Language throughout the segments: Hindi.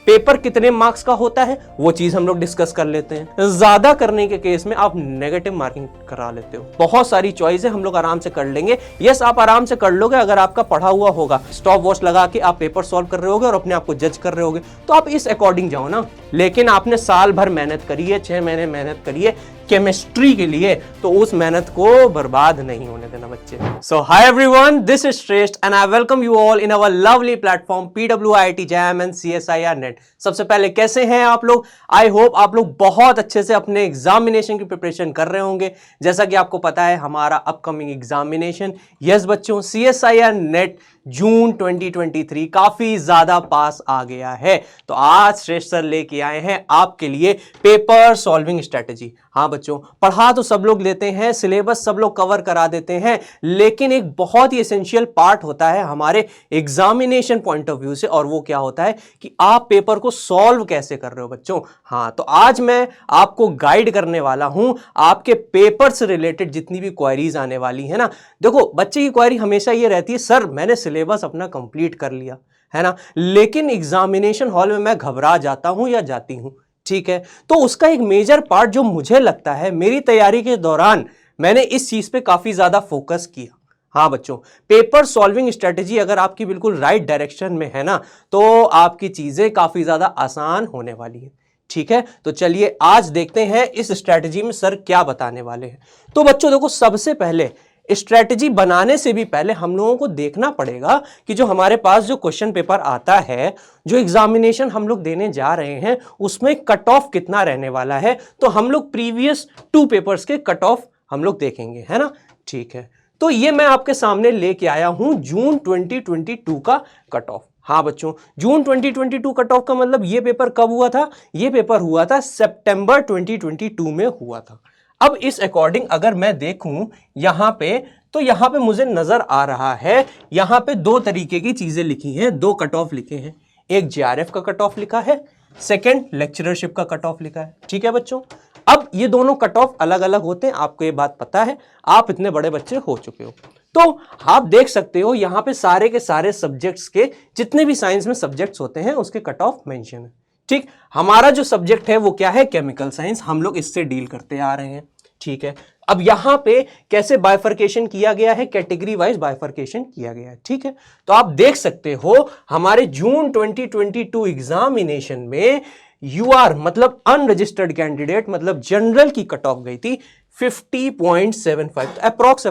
पेपर कितने मार्क्स का होता है वो चीज हम लोग डिस्कस कर लेते हैं। ज्यादा करने के केस में आप नेगेटिव मार्किंग करा लेते हो। बहुत सारी चॉइस है, हम लोग आराम से कर लेंगे। यस, आप आराम से कर लोगे अगर आपका पढ़ा हुआ होगा। स्टॉप वॉच लगा के आप पेपर सॉल्व कर रहे होगे और अपने आप को जज कर रहे होगे, तो आप इस अकॉर्डिंग जाओ ना। लेकिन आपने साल भर मेहनत करी है, 6 महीने मेहनत करी है केमिस्ट्री के लिए, तो उस मेहनत को बर्बाद नहीं होने देना बच्चे। सो हाय एवरीवन, दिस इज श्रेष्ठ and I welcome you all in our lovely platform PWIIT jam and CSIR net. सबसे पहले कैसे हैं आप लोग? आई होप आप लोग बहुत अच्छे से अपने एग्जामिनेशन की प्रिपरेशन कर रहे होंगे। जैसा कि आपको पता है हमारा अपकमिंग एग्जामिनेशन, यस बच्चों, CSIR नेट जून 2023 काफी ज्यादा पास आ गया है। तो आज श्रेष्ठ सर लेके आए हैं आपके लिए पेपर सॉल्विंग स्ट्रेटेजी। हाँ बच्चों, पढ़ा तो सब लोग लेते हैं, सिलेबस सब लोग कवर करा देते हैं, लेकिन एक बहुत ही एसेंशियल पार्ट होता है हमारे एग्जामिनेशन पॉइंट ऑफ व्यू से, और वो क्या होता है कि आप पेपर को सॉल्व कैसे कर रहे हो बच्चों। हाँ, तो आज मैं आपको गाइड करने वाला हूं आपके पेपर से रिलेटेड जितनी भी क्वेरीज आने वाली है ना। देखो, बच्चे की क्वेरी हमेशा ये रहती है, सर मैंने सिलेबस अपना कंप्लीट कर लिया है ना, लेकिन एग्जामिनेशन हॉल में मैं घबरा जाता हूं या जाती हूं। ठीक है, तो उसका एक मेजर पार्ट जो मुझे लगता है मेरी तैयारी के दौरान मैंने इस चीज पे काफी ज्यादा फोकस किया। हाँ बच्चों, पेपर सॉल्विंग स्ट्रेटेजी अगर आपकी बिल्कुल राइट डायरेक्शन में है ना, तो आपकी चीजें काफी ज्यादा आसान होने वाली है। ठीक है, तो चलिए आज देखते हैं इस स्ट्रेटेजी में सर क्या बताने वाले हैं। तो बच्चों देखो, सबसे पहले स्ट्रेटेजी बनाने से भी पहले हम लोगों को देखना पड़ेगा कि जो हमारे पास जो क्वेश्चन पेपर आता है, जो एग्जामिनेशन हम लोग देने जा रहे हैं, उसमें कट ऑफ कितना रहने वाला है। तो हम लोग प्रीवियस 2 पेपर्स के कट ऑफ हम लोग देखेंगे, है ना। ठीक है, तो ये मैं आपके सामने लेके आया हूं जून 2022 का कट ऑफ। हाँ बच्चों, जून 2022 कट ऑफ का मतलब ये पेपर कब हुआ था? ये पेपर हुआ था सितंबर 2022 में हुआ था। अब इस अकॉर्डिंग अगर मैं देखूं यहां पे, तो यहां पे मुझे नजर आ रहा है यहां पे 2 तरीके की चीजें लिखी हैं, 2 कट ऑफ लिखे हैं। एक JRF का कट ऑफ लिखा है, सेकंड लेक्चरशिप का कट ऑफ लिखा है। ठीक है बच्चों, अब ये दोनों कट ऑफ अलग अलग होते हैं, आपको ये बात पता है, आप इतने बड़े बच्चे हो चुके हो। तो आप देख सकते हो यहां पे सारे के सारे सब्जेक्ट्स के, जितने भी साइंस में सब्जेक्ट्स होते हैं उसके कट ऑफ मेंशन है। ठीक, हमारा जो सब्जेक्ट है वो क्या है? केमिकल साइंस, हम लोग इससे डील करते आ रहे हैं। ठीक है, अब यहां पे कैसे बाइफर्केशन किया गया है? कैटेगरी वाइज बाइफर्केशन किया गया है। ठीक है, तो आप देख सकते हो हमारे जून 2022 एग्जामिनेशन में UR मतलब अनरजिस्टर्ड कैंडिडेट मतलब जनरल की कट ऑफ गई थी 50.75, अप्रॉक्स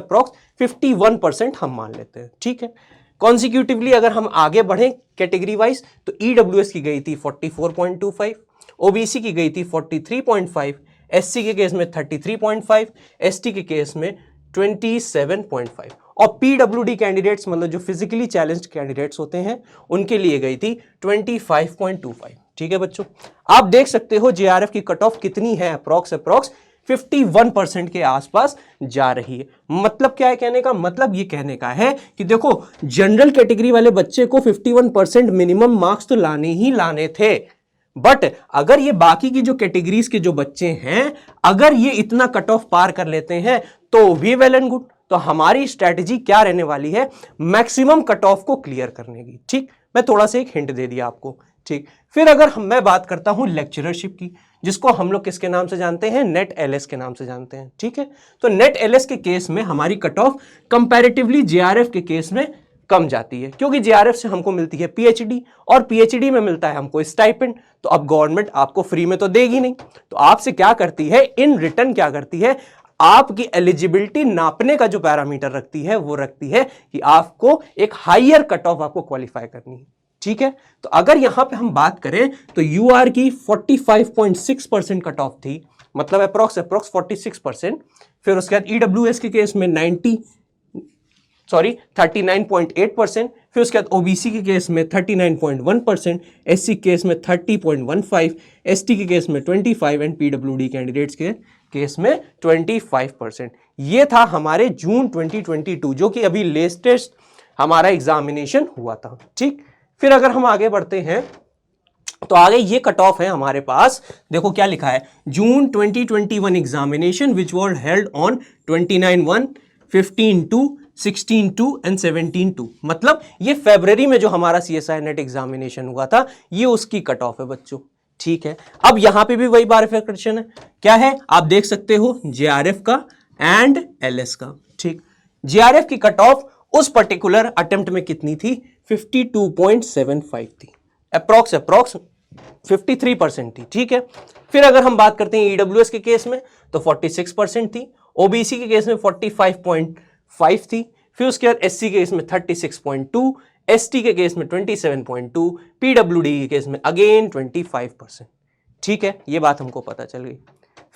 51% हम मान लेते हैं। ठीक है, कॉन्सिक्यूटिवली अगर हम आगे बढ़ें कैटेगरी वाइज, तो EWS की गई थी 44.25, OBC की गई थी 43.5, SC के केस में 33.5, ST के केस में 27.5, और PWD कैंडिडेट्स मतलब जो फिजिकली चैलेंज्ड कैंडिडेट्स होते हैं उनके लिए गई थी 25.25। ठीक है बच्चों, आप देख सकते हो JRF की कट ऑफ कितनी है? अप्रॉक्स 51% के आसपास जा रही है। मतलब क्या है कहने का? मतलब ये कहने का है कि देखो, जनरल कैटेगरी वाले बच्चे को 51% मिनिमम मार्क्स तो लाने ही लाने थे, बट अगर ये बाकी की जो कैटेगरीज के जो बच्चे हैं, अगर ये इतना कट ऑफ पार कर लेते हैं तो भी वेल एंड गुड। तो हमारी स्ट्रैटेजी क्या रहने वाली है? मैक्सिमम कट ऑफ को क्लियर करने की। ठीक, मैं थोड़ा सा एक हिंट दे दिया आपको। ठीक, फिर अगर मैं बात करता हूं लेक्चरशिप की, जिसको हम लोग किसके नाम से जानते हैं? नेट LS के नाम से जानते हैं। ठीक है, तो नेट LS के केस में हमारी कट ऑफ कंपैरेटिवली JRF के केस में कम जाती है, क्योंकि JRF से हमको मिलती है PhD, और PhD में मिलता है हमको स्टाइपेंड। तो अब गवर्नमेंट आपको फ्री में तो देगी नहीं, तो आपसे क्या करती है? इन रिटर्न क्या करती है? आपकी एलिजिबिलिटी नापने का जो पैरामीटर रखती है वो रखती है कि आपको एक हायर कट ऑफ आपको क्वालिफाई करनी है। ठीक है, तो अगर यहां पे हम बात करें तो UR की 45.6% कट ऑफ थी, मतलब अप्रॉक्स 46%। फिर उसके बाद EWS के केस में 39.8%, फिर उसके बाद OBC के केस में 39.1%, SC केस में 30.15, ST के केस में 25 एंड PWD कैंडिडेट्स के केस में 25%। ये था हमारे जून 2022 जो कि अभी लेटेस्ट हमारा एग्जामिनेशन हुआ था। ठीक, फिर अगर हम आगे बढ़ते हैं तो आगे ये कट ऑफ है हमारे पास। देखो क्या लिखा है? जून 2021 examination which was held on 29/1, 15/2, 16-2 and 17-2, मतलब ये फरवरी में जो हमारा CSIR नेट एग्जामिनेशन हुआ था ये उसकी कट ऑफ है बच्चों। ठीक है, अब यहां पे भी वही बाइफरकेशन है, क्या है आप देख सकते हो JRF का एंड LS का। ठीक, JRF की कट ऑफ उस पर्टिकुलर अटेम्प्ट में कितनी थी, 52.75 थी, अप्रॉक्स 53% थी। ठीक है, फिर अगर हम बात करते हैं EWS के केस में तो 46% थी, OBC के केस में 45.5 थी, फिर उसके बाद SC के केस में 36.2, ST के केस में 27.2, PWD के केस में अगेन 25%। ठीक है, ये बात हमको पता चल गई।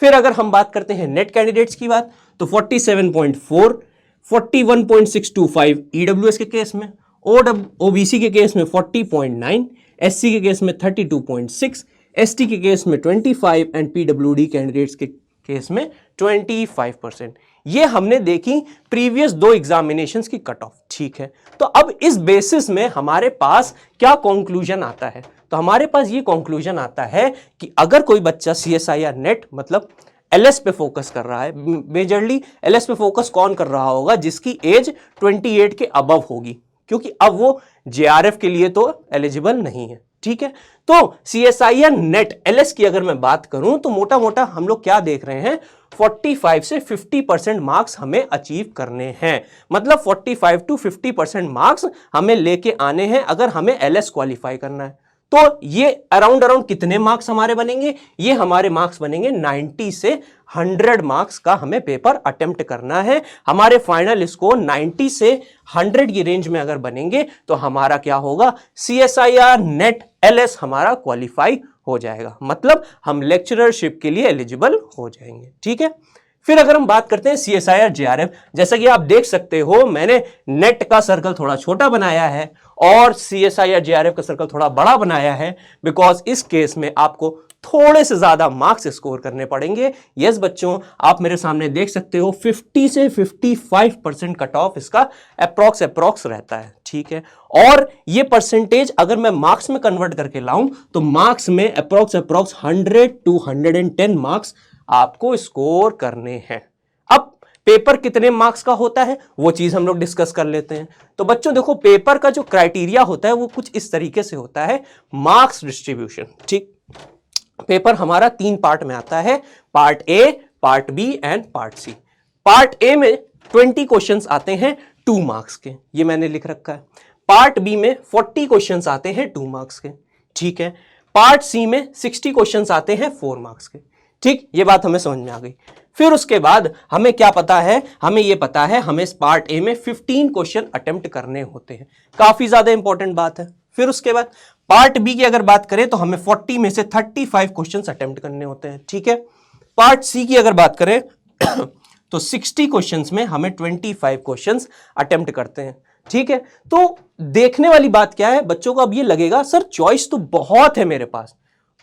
फिर अगर हम बात करते हैं नेट कैंडिडेट्स की बात तो 47.4, 41.625 EWS के केस में, OBC के केस में 40.9, SC के केस में 32.6, ST के केस में 25 एंड PWD कैंडिडेट्स के केस में 25%। ये हमने देखी प्रीवियस दो एग्जामिनेशंस की कट ऑफ। ठीक है, तो अब इस बेसिस में हमारे पास क्या कंक्लूजन आता है, तो हमारे पास ये कंक्लूजन आता है कि अगर कोई बच्चा CSIR नेट मतलब LS पे फोकस कर रहा है, मेजरली LS पे फोकस कौन कर रहा होगा, जिसकी एज 28 के अबव होगी, क्योंकि अब वो JRF के लिए तो एलिजिबल नहीं है। ठीक है, तो CSIR नेट LS की अगर मैं बात करूं तो मोटा मोटा हम लोग क्या देख रहे हैं, 45 से 50% मार्क्स हमें अचीव करने हैं, मतलब 45 to 50% मार्क्स हमें लेके आने हैं अगर हमें LS क्वालिफाई करना है। तो ये अराउंड कितने मार्क्स हमारे बनेंगे, ये हमारे मार्क्स बनेंगे 90 से 100 मार्क्स का हमें पेपर अटेम्प्ट करना है। हमारे फाइनल स्कोर 90 से 100 की रेंज में अगर बनेंगे तो हमारा क्या होगा, CSIR नेट LS हमारा क्वालिफाई हो जाएगा, मतलब हम लेक्चररशिप के लिए एलिजिबल हो जाएंगे। ठीक है, फिर अगर हम बात करते हैं CSIR JRF, जैसा कि आप देख सकते हो मैंने नेट का सर्कल थोड़ा छोटा बनाया है और CSIR JRF का सर्कल थोड़ा बड़ा बनाया है, बिकॉज इस केस में आपको थोड़े से ज्यादा मार्क्स स्कोर करने पड़ेंगे। यस बच्चों, आप मेरे सामने देख सकते हो 50 से 55% कट ऑफ इसका अप्रॉक्स रहता है। ठीक है, और ये परसेंटेज अगर मैं मार्क्स में कन्वर्ट करके लाऊं तो मार्क्स में अप्रॉक्स 100 to 110 मार्क्स आपको स्कोर करने हैं। अब पेपर कितने मार्क्स का होता है वो चीज हम लोग डिस्कस कर लेते हैं। तो बच्चों देखो, पेपर का जो क्राइटेरिया होता है वो कुछ इस तरीके से होता है, मार्क्स डिस्ट्रीब्यूशन। ठीक, पेपर हमारा 3 पार्ट में आता है, part A, part B and part C। Part A में 20 क्वेश्चंस आते हैं 2 मार्क्स के, ये मैंने लिख रखा है। पार्ट B में 40 क्वेश्चंस आते हैं 2 मार्क्स के। ठीक है, पार्ट C में 60 क्वेश्चंस आते हैं 4 मार्क्स के। ठीक, ये बात हमें समझ में आ गई। फिर उसके बाद हमें क्या पता है, हमें ये पता है हमें पार्ट A में 15 क्वेश्चन अटेम्प्ट करने होते हैं, काफी ज्यादा इंपॉर्टेंट बात है। फिर उसके बाद पार्ट B की अगर बात करें तो हमें 40 में से 35 क्वेश्चंस अटेम्प्ट करने होते हैं। ठीक है, पार्ट C की अगर बात करें तो 60 क्वेश्चंस में हमें 25 क्वेश्चंस अटेम्प्ट करते हैं। ठीक है, तो देखने वाली बात क्या है, बच्चों को अब ये लगेगा सर चॉइस तो बहुत है मेरे पास,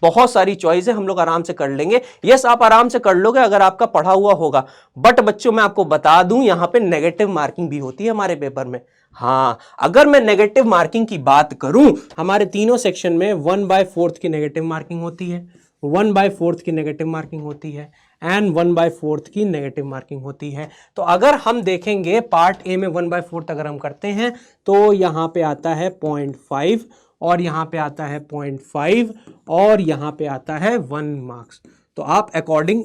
बहुत सारी चॉइस है, हम लोग आराम से कर लेंगे। यस, आप आराम से कर लोगे अगर आपका पढ़ा हुआ होगा, बट बच्चों मैं आपको बता दूं यहां पे नेगेटिव मार्किंग भी होती है हमारे पेपर में। हाँ, अगर मैं नेगेटिव मार्किंग की बात करूं, हमारे तीनों सेक्शन में 1/4 की नेगेटिव मार्किंग होती है, 1/4 की नेगेटिव मार्किंग होती है एंड 1/4 की नेगेटिव मार्किंग होती है। तो अगर हम देखेंगे पार्ट A में 1/4 अगर हम करते हैं तो यहां पे आता है 0.5 और यहां पे आता है 0.5 और यहां पे आता है 1 मार्क्स। तो आप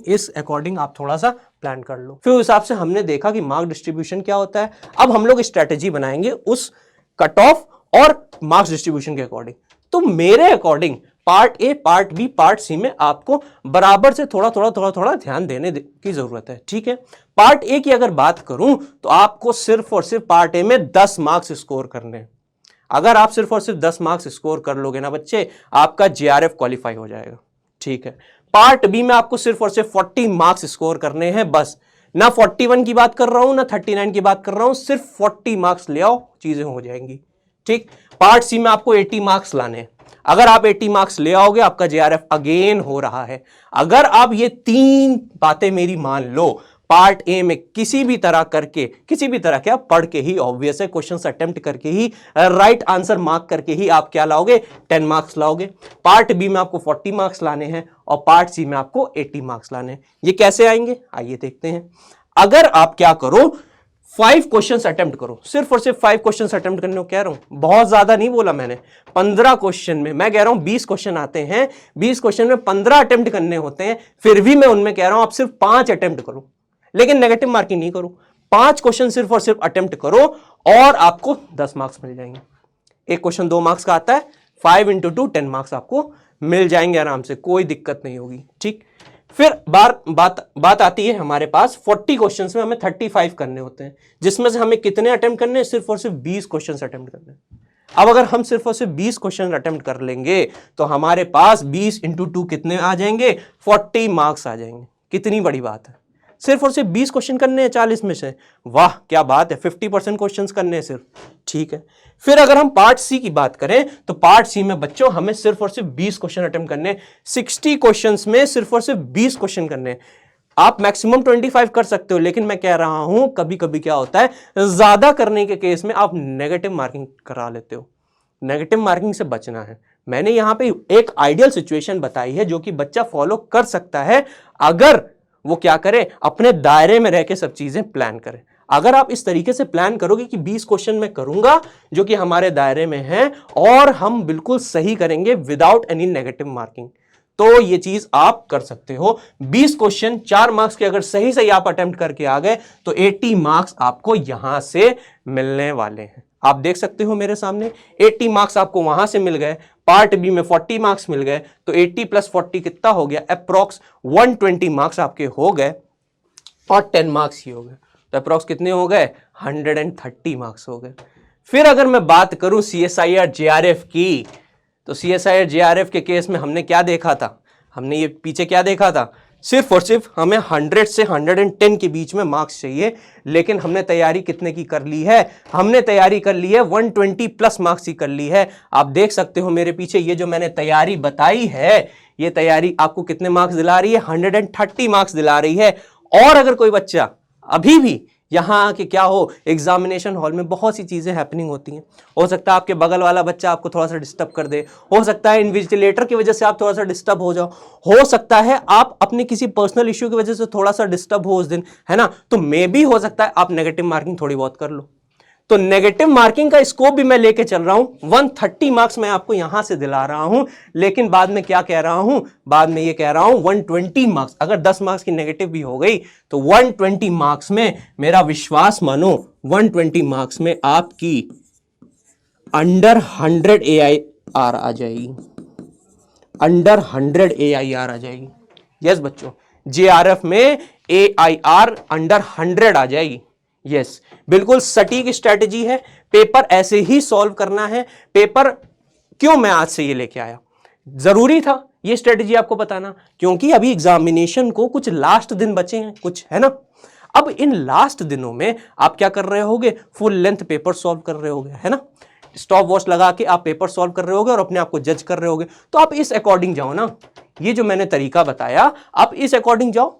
इस अकॉर्डिंग आप थोड़ा सा प्लान कर लो। फिर उस हिसाब से हमने देखा कि मार्क डिस्ट्रीब्यूशन क्या होता है। अब हम लोग स्ट्रेटेजी बनाएंगे उस कट ऑफ और मार्क्स डिस्ट्रीब्यूशन के अकॉर्डिंग। तो मेरे according part A, part B, part C में आपको बराबर से थोड़ा ध्यान देने की जरूरत है। ठीक है, पार्ट A की अगर बात करूं तो आपको सिर्फ और सिर्फ पार्ट A में 10 मार्क्स स्कोर करने हैं। अगर आप सिर्फ और सिर्फ 10 मार्क्स स्कोर कर लोगे ना बच्चे, आपका JRF क्वालिफाई हो जाएगा। ठीक है, पार्ट B में आपको सिर्फ और सिर्फ 40 मार्क्स स्कोर करने हैं बस, ना 41 की बात कर रहा हूं ना 39 की बात कर रहा हूं, सिर्फ 40 मार्क्स ले आओ, चीजें हो जाएंगी। ठीक, पार्ट C में आपको 80 मार्क्स लाने हैं। अगर आप 80 मार्क्स ले आओगे आपका JRF अगेन हो रहा है। अगर आप ये 3 बातें मेरी मान लो, पार्ट A में किसी भी तरह करके, किसी भी तरह क्या पढ़ के ही, ऑब्वियस है क्वेश्चंस अटेम्प्ट करके ही, राइट आंसर मार्क करके ही आप क्या लाओगे, 10 मार्क्स लाओगे। पार्ट B में आपको 40 मार्क्स लाने हैं और पार्ट C में आपको 80 मार्क्स लाने हैं। ये कैसे आएंगे आइए देखते हैं। अगर आप क्या करो, 5 क्वेश्चंस अटेम्प्ट करो, सिर्फ और सिर्फ 5 क्वेश्चंस अटेम्प्ट करने को कह रहा हूं, बहुत ज्यादा नहीं बोला मैंने। 15 क्वेश्चन में मैं कह रहा हूं 20 क्वेश्चन आते हैं, 20 क्वेश्चन में 15 अटेम्प्ट करने होते हैं, फिर भी मैं उनमें कह रहा हूं आप सिर्फ 5 अटेम्प्ट करो, लेकिन नेगेटिव मार्किंग नहीं करो। 5 क्वेश्चन सिर्फ और सिर्फ अटेम्प्ट करो और आपको 10 मार्क्स मिल जाएंगे। एक क्वेश्चन 2 मार्क्स का आता है, 5 इंटू 2 10 मार्क्स आपको मिल जाएंगे आराम से, कोई दिक्कत नहीं होगी। ठीक, फिर बात आती है हमारे पास 40 क्वेश्चंस में हमें 35 करने होते हैं, जिसमें से हमें कितने अटेम्प्ट करने हैं, सिर्फ और सिर्फ 20 क्वेश्चंस अटेम्प्ट करने हैं। अब अगर हम सिर्फ और सिर्फ 20 क्वेश्चन अटेम्प्ट कर लेंगे तो हमारे पास 20 इंटू 2 कितने आ जाएंगे, 40 मार्क्स आ जाएंगे। कितनी बड़ी बात है, सिर्फ और सिर्फ 20 क्वेश्चन करने हैं 40 में से, वाह क्या बात है, 50% क्वेश्चन करने हैं सिर्फ। ठीक है, फिर अगर हम पार्ट सी की बात करें तो पार्ट सी में बच्चों हमें सिर्फ और सिर्फ 20 क्वेश्चन अटेम्प्ट करने, 60 क्वेश्चंस में सिर्फ और सिर्फ 20 क्वेश्चन करने। आप मैक्सिमम 25 कर सकते हो, लेकिन मैं कह रहा हूं कभी कभी क्या होता है, ज्यादा करने के केस में आप नेगेटिव मार्किंग करा लेते हो। नेगेटिव मार्किंग से बचना है। मैंने यहां पे एक आइडियल सिचुएशन बताई है जो कि बच्चा फॉलो कर सकता है, अगर वो क्या करे, अपने दायरे में रह के सब चीजें प्लान करे। अगर आप इस तरीके से प्लान करोगे कि 20 क्वेश्चन मैं करूंगा जो कि हमारे दायरे में हैं और हम बिल्कुल सही करेंगे विदाउट एनी नेगेटिव मार्किंग, तो ये चीज आप कर सकते हो। 20 क्वेश्चन 4 मार्क्स के अगर सही सही आप अटेम्प्ट करके आ गए तो 80 मार्क्स आपको यहां से मिलने वाले हैं। आप देख सकते हो मेरे सामने 80 मार्क्स आपको वहां से मिल गए, पार्ट बी में 40 मार्क्स मिल गए, तो 80 प्लस 40 कितना हो गया, अप्रॉक्स 120 मार्क्स आपके हो गए और 10 मार्क्स ही हो गए, तो अप्रॉक्स कितने हो गए, 130 मार्क्स हो गए। फिर अगर मैं बात करूं CSIR JRF की, तो CSIR JRF के केस में हमने क्या देखा था, हमने ये पीछे क्या देखा था, सिर्फ और सिर्फ हमें 100 से 110 के बीच में मार्क्स चाहिए, लेकिन हमने तैयारी कितने की कर ली है, हमने तैयारी कर ली है 120 प्लस मार्क्स की कर ली है। आप देख सकते हो मेरे पीछे ये जो मैंने तैयारी बताई है, ये तैयारी आपको कितने मार्क्स दिला रही है, 130 मार्क्स दिला रही है। और अगर कोई बच्चा अभी भी यहां आके क्या हो, एग्जामिनेशन हॉल में बहुत सी चीजें हैपनिंग होती हैं, हो सकता है आपके बगल वाला बच्चा आपको थोड़ा सा डिस्टर्ब कर दे, हो सकता है इन्विजिलेटर की वजह से आप थोड़ा सा डिस्टर्ब हो जाओ, हो सकता है आप अपने किसी पर्सनल इश्यू की वजह से थोड़ा सा डिस्टर्ब हो उस दिन, है ना, तो मे भी हो सकता है आप नेगेटिव मार्किंग थोड़ी बहुत कर लो। तो नेगेटिव मार्किंग का स्कोप भी मैं लेके चल रहा हूं, 130 मार्क्स मैं आपको यहां से दिला रहा हूं, लेकिन बाद में क्या कह रहा हूं, बाद में ये कह रहा हूं 120 मार्क्स, अगर 10 मार्क्स की नेगेटिव भी हो गई तो 120 मार्क्स में मेरा विश्वास मानो, 120 मार्क्स में आपकी अंडर 100 AIR आ जाएगी, अंडर 100 AIR आ जाएगी। यस बच्चों, JRF में AIR अंडर 100 आ जाएगी। यस, बिल्कुल सटीक स्ट्रेटेजी है, पेपर ऐसे ही सॉल्व करना है। पेपर क्यों मैं आज से ये लेके आया, जरूरी था ये स्ट्रेटेजी आपको बताना, क्योंकि अभी एग्जामिनेशन को कुछ लास्ट दिन बचे हैं कुछ, है ना। अब इन लास्ट दिनों में आप क्या कर रहे होगे, फुल लेंथ पेपर सॉल्व कर रहे होगे, है ना, स्टॉप वॉच लगा के आप पेपर सॉल्व कर रहे होगे और अपने आप को जज कर रहे होगे। तो आप इस अकॉर्डिंग जाओ ना, ये जो मैंने तरीका बताया आप इस अकॉर्डिंग जाओ,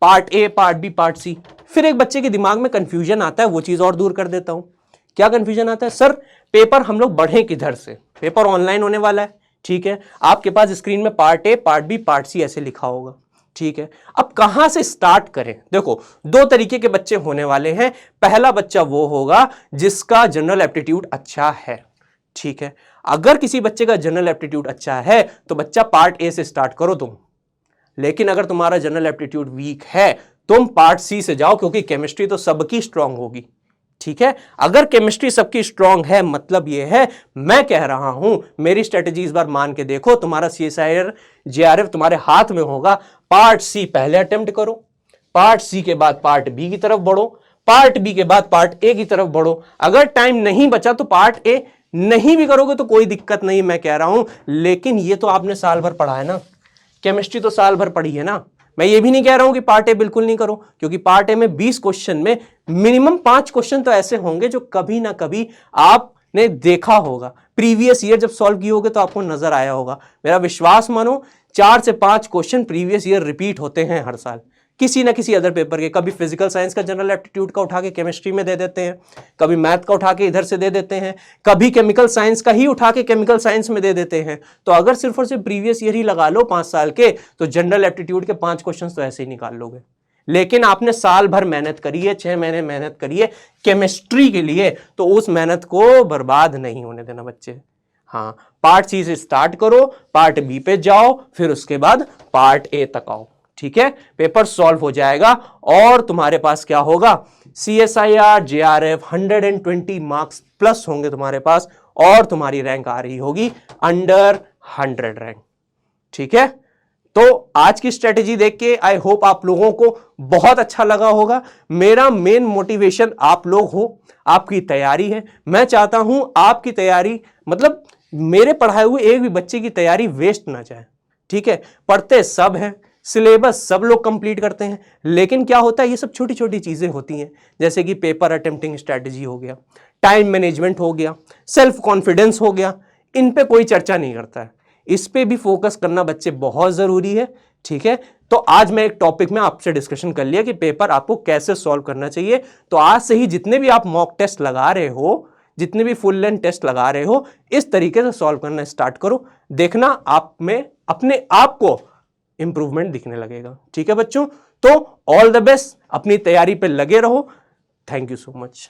part A, part B, part C. फिर एक बच्चे के दिमाग में कंफ्यूजन आता है, वो चीज और दूर कर देता हूं। क्या कंफ्यूजन आता है, सर पेपर हम लोग बढ़े किधर से, पेपर ऑनलाइन होने वाला है, ठीक है, आपके पास स्क्रीन में part A, part B, part C ऐसे लिखा होगा, ठीक है, अब कहां से स्टार्ट करें। देखो 2 तरीके के बच्चे होने वाले हैं। पहला बच्चा वो होगा जिसका जनरल एप्टीट्यूड अच्छा है, ठीक है, अगर किसी बच्चे का जनरल एप्टीट्यूड अच्छा है तो बच्चा पार्ट ए से स्टार्ट करो तुम, लेकिन अगर तुम्हारा जनरल एप्टीट्यूड वीक है तुम पार्ट सी से जाओ, क्योंकि केमिस्ट्री तो सबकी स्ट्रांग होगी, ठीक है। अगर केमिस्ट्री सबकी स्ट्रांग है मतलब ये है, मैं कह रहा हूं मेरी स्ट्रेटेजी इस बार मान के देखो, तुम्हारा CSIR JRF तुम्हारे हाथ में होगा। पार्ट सी पहले अटेम्प्ट करो, पार्ट सी के बाद पार्ट बी की तरफ बढ़ो, पार्ट बी के बाद पार्ट ए की तरफ बढ़ो। अगर टाइम नहीं बचा तो पार्ट ए नहीं भी करोगे तो कोई दिक्कत नहीं, मैं कह रहा हूं, लेकिन ये तो आपने साल भर पढ़ा है ना, केमिस्ट्री तो साल भर पढ़ी है ना। मैं ये भी नहीं कह रहा हूं कि पार्ट ए बिल्कुल नहीं करो, क्योंकि पार्ट ए में 20 क्वेश्चन में मिनिमम 5 क्वेश्चन तो ऐसे होंगे जो कभी ना कभी आपने देखा होगा, प्रीवियस ईयर जब सॉल्व किए होगे तो आपको नजर आया होगा। मेरा विश्वास मानो 4 से 5 क्वेश्चन प्रीवियस ईयर रिपीट होते हैं हर साल किसी ना किसी अदर पेपर के। कभी फिजिकल साइंस का जनरल एप्टीट्यूड का उठा के केमिस्ट्री में दे देते हैं, कभी मैथ का उठा के इधर से दे देते हैं, कभी केमिकल साइंस का ही उठा के केमिकल साइंस में दे देते हैं। तो अगर सिर्फ और सिर्फ प्रीवियस ईयर ही लगा लो 5 साल के, तो जनरल एप्टीट्यूड के 5 क्वेश्चन तो ऐसे ही निकाल लोगे। लेकिन आपने साल भर मेहनत करी है, 6 महीने मेहनत करी है केमिस्ट्री के लिए, तो उस मेहनत को बर्बाद नहीं होने देना बच्चे। हाँ, पार्ट सी से स्टार्ट करो, पार्ट बी पे जाओ, फिर उसके बाद पार्ट ए तक आओ। ठीक है, पेपर सॉल्व हो जाएगा और तुम्हारे पास क्या होगा, CSIR JRF 120 मार्क्स प्लस होंगे तुम्हारे पास और तुम्हारी रैंक आ रही होगी अंडर 100 रैंक। ठीक है, तो आज की स्ट्रेटेजी देख के आई होप आप लोगों को बहुत अच्छा लगा होगा। मेरा मेन मोटिवेशन आप लोग हो, आपकी तैयारी है। मैं चाहता हूं आपकी तैयारी, मतलब मेरे पढ़ाए हुए एक भी बच्चे की तैयारी वेस्ट ना जाए। ठीक है, पढ़ते सब हैं, सिलेबस सब लोग कंप्लीट करते हैं, लेकिन क्या होता है, ये सब छोटी छोटी चीजें होती हैं, जैसे कि पेपर अटेम्प्टिंग स्ट्रेटेजी हो गया, टाइम मैनेजमेंट हो गया, सेल्फ कॉन्फिडेंस हो गया, इन पे कोई चर्चा नहीं करता है। इस पे भी फोकस करना बच्चे बहुत जरूरी है। ठीक है, तो आज मैं एक टॉपिक में आपसे डिस्कशन कर लिया कि पेपर आपको कैसे सॉल्व करना चाहिए। तो आज से ही जितने भी आप मॉक टेस्ट लगा रहे हो, जितने भी फुल लेंथ टेस्ट लगा रहे हो, इस तरीके से सॉल्व करना स्टार्ट करो, देखना आप में अपने आप को इंप्रूवमेंट दिखने लगेगा। ठीक है बच्चों, तो ऑल द बेस्ट, अपनी तैयारी पे लगे रहो। Thank you so much.